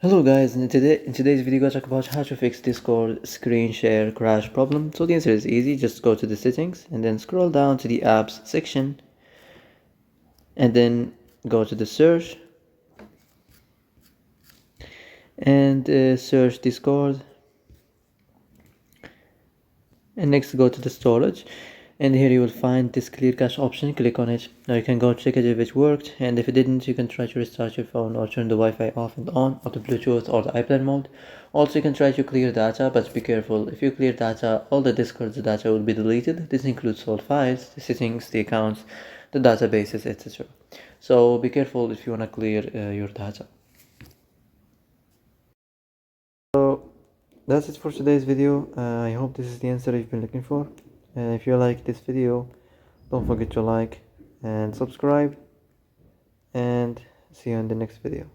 Hello guys, in today's video I'll talk about how to fix Discord screen share crash problem. So the answer is easy, just go to the settings and then scroll down to the apps section and then go to the search and search Discord, and next go to the storage, and here you will find this clear cache option. Click on it. Now you can go check it if it worked, and if it didn't you can try to restart your phone or turn the Wi-Fi off and on, or the Bluetooth or the iPad mode. Also you can try to clear data, but be careful. If you clear data, all the Discord's data will be deleted. This includes all files, the settings, the accounts, the databases, etc. So be careful if you want to clear your data. So that's it for today's video. I hope this is the answer you've been looking for. And if you like this video, don't forget to like and subscribe, and see you in the next video.